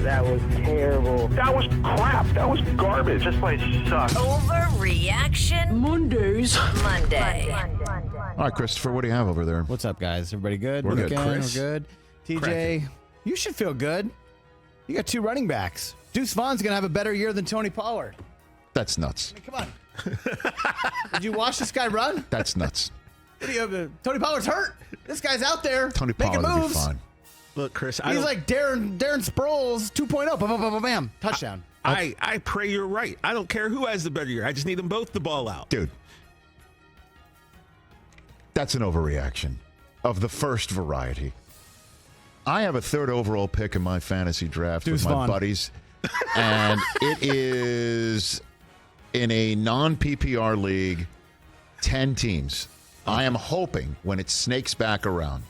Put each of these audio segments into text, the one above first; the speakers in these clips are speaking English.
That was terrible. That was crap. That was garbage. This place sucks. Overreaction Monday. All right, Christopher, what do you have over there? What's up, guys? Everybody good? We're good. We're Chris? good. TJ, you should feel good. You got 2 running backs. Deuce Vaughn's going to have a better year than Tony Pollard. That's nuts. I mean, come on. Did you watch this guy run? That's nuts. What do you, Tony Pollard's hurt. This guy's out there Tony making Pollard will be moves. fine. Look, Chris, He's like Darren Sproles 2.0. Bam, bam, bam, bam. Touchdown. I pray you're right. I don't care who has the better year. I just need them both the ball out. Dude, that's an overreaction of the first variety. I have a 3rd overall pick in my fantasy draft Deuce with my Vaughn. buddies, and it is in a non-PPR league, 10 teams. I am hoping when it snakes back around,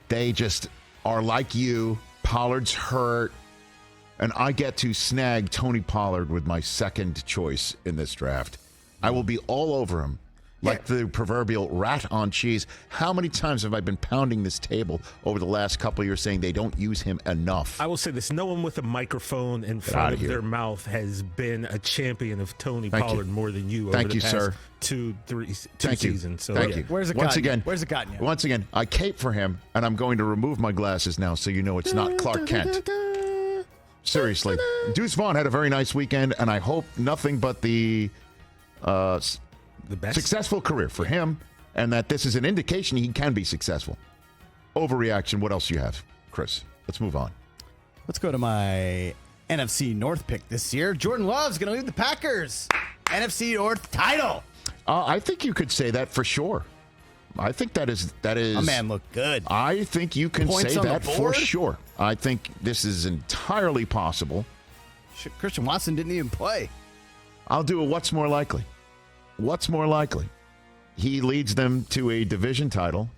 they just are like you. Pollard's hurt, and I get to snag Tony Pollard with my second choice in this draft. I will be all over him like the proverbial rat on cheese. How many times have I been pounding this table over the last couple of years saying they don't use him enough? I will say this. No one with a microphone in front of their mouth has been a champion of Tony Pollard more than you over the past two seasons. So, Thank you. Where's it Once gotten again, you? Where's it gotten you? Once again, I cape for him, and I'm going to remove my glasses now so you know it's not Clark Kent. Seriously. Deuce Vaughn had a very nice weekend, and I hope nothing but the best successful career for him, and that this is an indication he can be successful. Overreaction. What else do you have, Chris? Let's move on. Let's go to my NFC North pick this year. Jordan Love's going to lead the Packers. NFC North title. I think you could say that for sure. I think that is. My man looked good. I think you can Points say on the that for board? sure. I think this is entirely possible. Christian Watson didn't even play. I'll do a what's more likely. What's more likely? He leads them to a division title,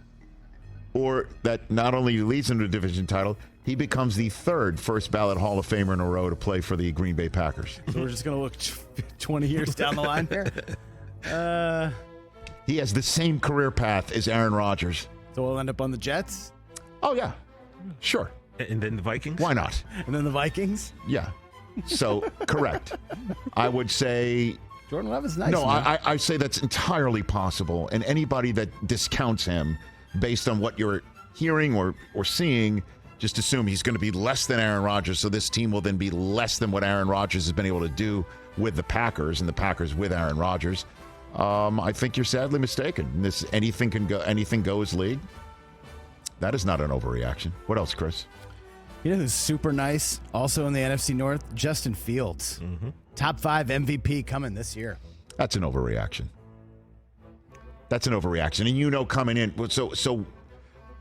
or that not only leads them to a division title, he becomes the 3rd first ballot Hall of Famer in a row to play for the Green Bay Packers. So we're just going to look 20 years down the line here. He has the same career path as Aaron Rodgers. So we'll end up on the Jets. Oh, yeah. Sure. And then the Vikings? Why not? And then the Vikings. Yeah. So, correct. I would say... Jordan Love is nice. No, I say that's entirely possible. And anybody that discounts him based on what you're hearing or seeing, just assume he's going to be less than Aaron Rodgers. So this team will then be less than what Aaron Rodgers has been able to do with the Packers, and the Packers with Aaron Rodgers. I think you're sadly mistaken. This anything goes league. That is not an overreaction. What else, Chris? You know who's super nice? Also in the NFC North, Justin Fields. Mm-hmm. Top 5 MVP coming this year. That's an overreaction. That's an overreaction. And you know coming in, so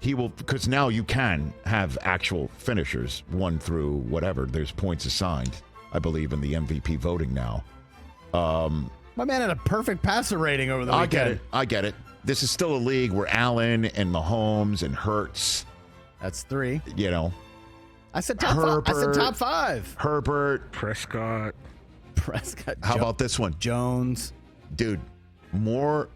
he will, because now you can have actual finishers, 1 through whatever. There's points assigned, I believe, in the MVP voting now. My man had a perfect passer rating over the weekend. I get it. This is still a league where Allen and Mahomes and Hurts. That's 3. You know. I said top 5. I said top 5. Herbert. Prescott. How about this one? Jones. Dude, more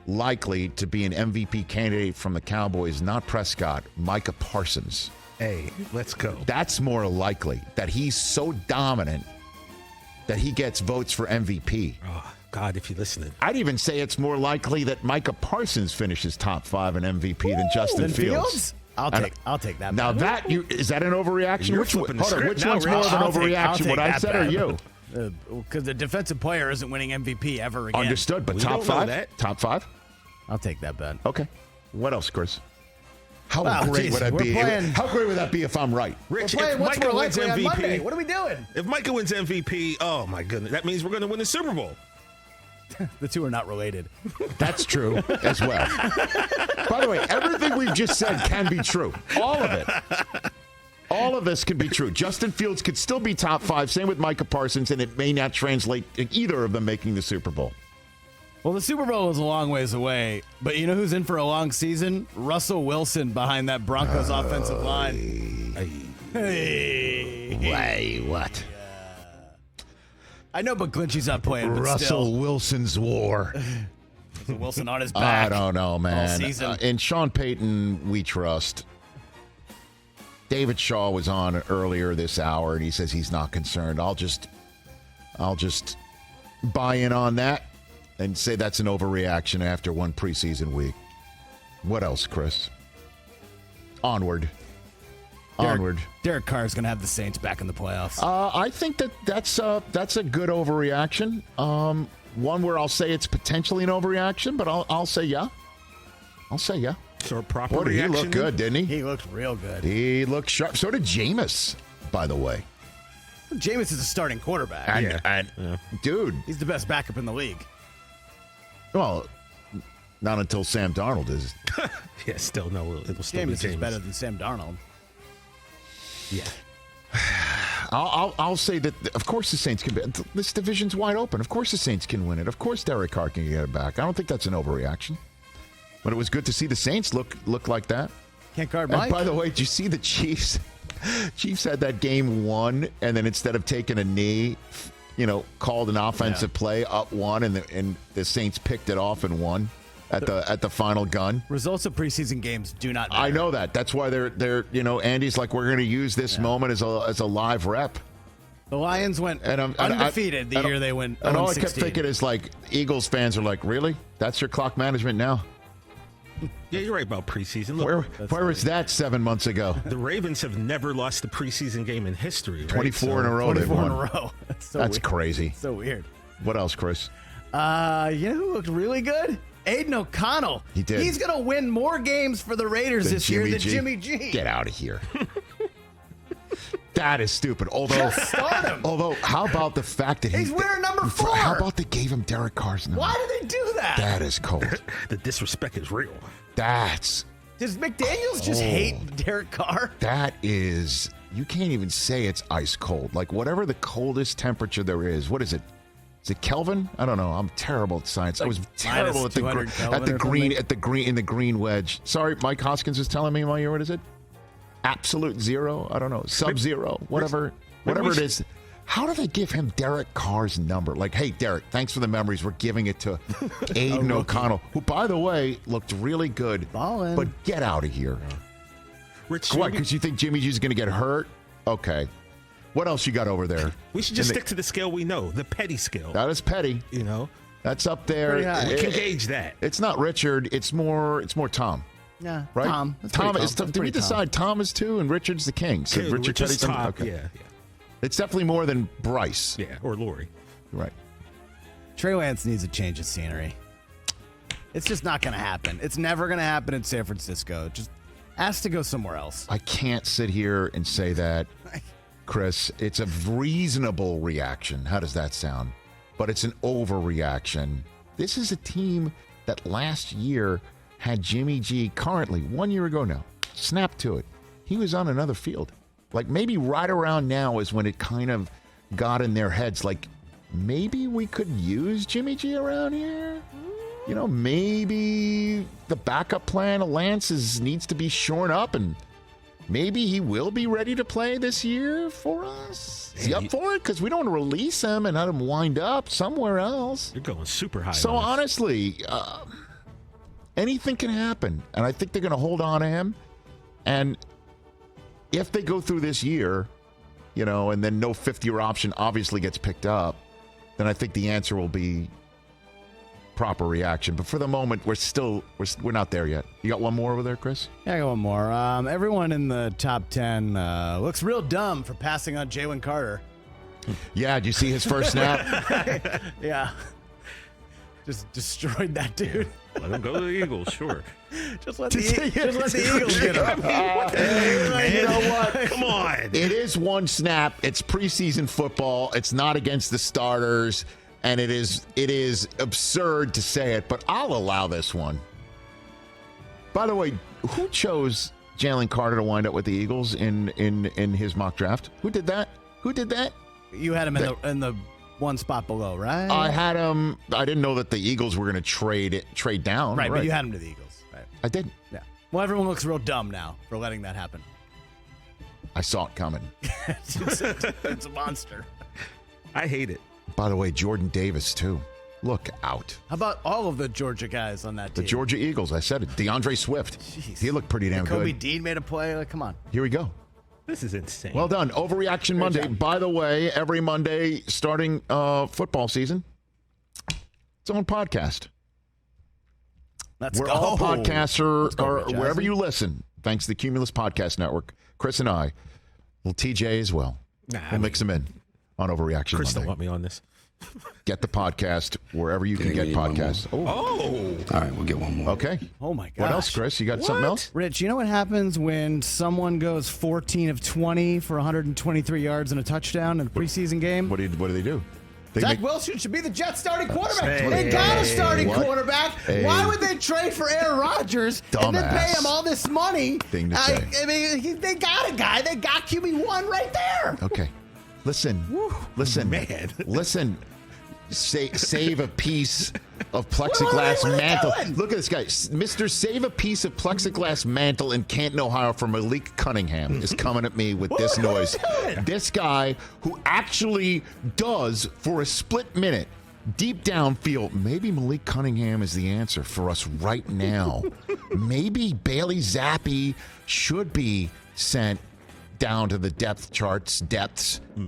likely to be an MVP candidate from the Cowboys, not Prescott, Micah Parsons. Hey, let's go. That's more likely that he's so dominant that he gets votes for MVP. Oh, God, if you're listening. I'd even say it's more likely that Micah Parsons finishes top 5 in MVP than Justin Fields. I'll take that. Now is that an overreaction? Which one's more of an overreaction? What I said or you? Because the defensive player isn't winning MVP ever again. Understood, but top 5? Top 5? I'll take that bet. Okay. What else, Chris? How great would that be? How great would that be if I'm right? Rich, if Micah wins MVP, what are we doing? If Micah wins MVP, oh my goodness, that means we're going to win the Super Bowl. The two are not related. That's true as well. By the way, everything we've just said can be true. All of it. All of this could be true. Justin Fields could still be top 5. Same with Micah Parsons, and it may not translate to either of them making the Super Bowl. Well, the Super Bowl is a long ways away, but you know who's in for a long season? Russell Wilson behind that Broncos offensive line. Hey, what? I know, but Glinchy's not playing. But Russell still. Wilson's war. Wilson on his back. I don't know, man. All season. In Sean Payton, we trust. David Shaw was on earlier this hour, and he says he's not concerned. I'll just buy in on that and say that's an overreaction after one preseason week. What else, Chris? Onward. Derek Carr is going to have the Saints back in the playoffs. I think that's a good overreaction. One where I'll say it's potentially an overreaction, but I'll say yeah. I'll say yeah. So a proper Boy, reaction. He looked good, didn't he? He looked real good. He looked sharp. So did Jameis, by the way. Jameis is a starting quarterback. And dude, he's the best backup in the league. Well, not until Sam Darnold is. Yeah, still no. It'll still Jameis be Jameis. is better than Sam Darnold. Yeah. I'll say that, of course, the Saints can. This division's wide open. Of course, the Saints can win it. Of course, Derek Carr can get it back. I don't think that's an overreaction. But it was good to see the Saints look like that. Can't guard And Mike. by the way, did you see the Chiefs? Chiefs had that game won, and then instead of taking a knee, called an offensive play up one, and the Saints picked it off and won at the final gun. Results of preseason games do not matter. I know that. That's why they're Andy's like, we're going to use this moment as a live rep. The Lions went undefeated the year they went 0-16. And all I kept thinking is, like, Eagles fans are like, really? That's your clock management now? Yeah, you're right about preseason. Look, where was that 7 months ago? The Ravens have never lost a preseason game in history. Right? 24 in a row. 24 in a row. That's crazy. So weird. What else, Chris? You know who looked really good? Aiden O'Connell. He did. He's going to win more games for the Raiders this year than Jimmy G. Get out of here. That is stupid. Although, how about the fact that he's wearing number 4? How about they gave him Derek Carr's number? Why did they do that? That is cold. The disrespect is real. Does McDaniels just hate Derek Carr? That is, you can't even say it's ice cold. Like, whatever the coldest temperature there is. What is it? Is it Kelvin? I don't know. I'm terrible at science. I was terrible at the green wedge. Sorry, Mike Hoskins is telling me in my ear. What is it? Absolute zero? I don't know. Sub-zero? Whatever it is. How do they give him Derek Carr's number? Like, hey, Derek, thanks for the memories. We're giving it to Aiden O'Connell, who, by the way, looked really good. Ballin'. But get out of here. Rich, why? Because you think Jimmy G's going to get hurt? Okay. What else you got over there? We should just stick to the scale we know, the petty scale. That is petty. That's up there. We can gauge that. It's not Richard. It's more Tom. Yeah, right. Tom is. Did we decide Tom is 2 and Richard's the king? So Richard Richard's top. Okay. Yeah. It's definitely more than Bryce. Yeah, or Lori. Right. Trey Lance needs a change of scenery. It's just not going to happen. It's never going to happen in San Francisco. Just ask to go somewhere else. I can't sit here and say that, Chris. It's a reasonable reaction. How does that sound? But it's an overreaction. This is a team that last year had Jimmy G currently, 1 year ago now, snap to it. He was on another field. Like, maybe right around now is when it kind of got in their heads, like, maybe we could use Jimmy G around here. Maybe the backup plan of Lance needs to be shorn up, and maybe he will be ready to play this year for us. Is he up for it? Because we don't want to release him and let him wind up somewhere else. You're going super high. So honestly, anything can happen, and I think they're going to hold on to him. And if they go through this year, and then no fifth-year option obviously gets picked up, then I think the answer will be proper reaction. But for the moment, we're not there yet. You got one more over there, Chris? Yeah, I got one more. Everyone in the top 10 looks real dumb for passing on Jalen Carter. Yeah, did you see his first snap? Yeah. Just destroyed that dude. Let him go to the Eagles, sure. Just let the Eagles get him. What the heck, man? You know what? Come on. It is one snap. It's preseason football. It's not against the starters. And it is absurd to say it, but I'll allow this one. By the way, who chose Jalen Carter to wind up with the Eagles in his mock draft? Who did that? You had him in the one spot below, right? I had him. I didn't know that the Eagles were going to trade down. Right, but you had him to the Eagles. Right. I didn't. Yeah. Well, everyone looks real dumb now for letting that happen. I saw it coming. It's a monster. I hate it. By the way, Jordan Davis, too. Look out. How about all of the Georgia guys on that team? The Georgia Eagles, I said it. DeAndre Swift. Jeez. He looked pretty damn Kobe good. Dean made a play. Like, come on. Here we go. This is insane. Well done. Overreaction Monday. By the way, every Monday starting football season, its own podcast. All podcasts are wherever you listen, thanks to the Cumulus Podcast Network. Chris and I, TJ as well. We'll mix them in on Overreaction Chris Monday. don't want me on this. Get the podcast wherever you can get podcasts. All right, we'll get one more. Okay. Oh, my gosh. What else, Chris? You got something else? Rich, you know what happens when someone goes 14 of 20 for 123 yards and a touchdown in a preseason game? What do they do? Zach Wilson should be the Jets starting quarterback. Hey, they got a starting quarterback. Hey. Why would they trade for Aaron Rodgers and then pay him all this money? Thing to say. I mean, they got a guy. They got QB1 right there. Okay. Listen. Man. Listen. Save a piece of plexiglass mantle. Look at this guy. Mr. Save a piece of plexiglass mantle in Canton, Ohio from Malik Cunningham is coming at me with this noise. This guy who actually does, for a split minute, deep down feel maybe Malik Cunningham is the answer for us right now. Maybe Bailey Zappi should be sent down to the depths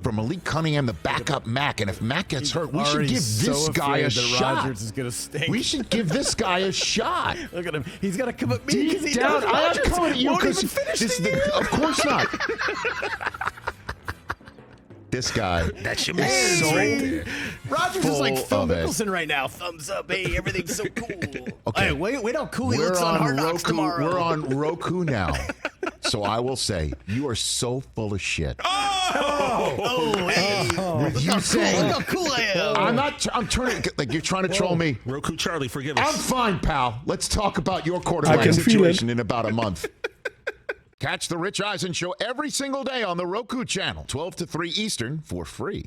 from Malik Cunningham, the backup Mac. And if Mac gets hurt, we should give this guy a shot. Rodgers is gonna stink. We should give this guy a shot. Look at him. He's got to come at me because he down, knows I'm Rodgers coming at you won't because even finish the year. of course not. This guy. That's your is man so right there. Rodgers is like Phil of it. Mickelson right now. Thumbs up. Hey, everything's so cool. Okay. Hey, wait how cool he We're looks on Hard Knocks Roku. tomorrow. We're on Roku now. So I will say, you are so full of shit. With you saying, look how cool I am. I'm turning, like you're trying to troll me. Roku Charlie, forgive I'm us. fine, pal. Let's talk about your quarterback situation in about a month. Catch the Rich Eisen Show every single day on the Roku channel, 12 to 3 Eastern, for free.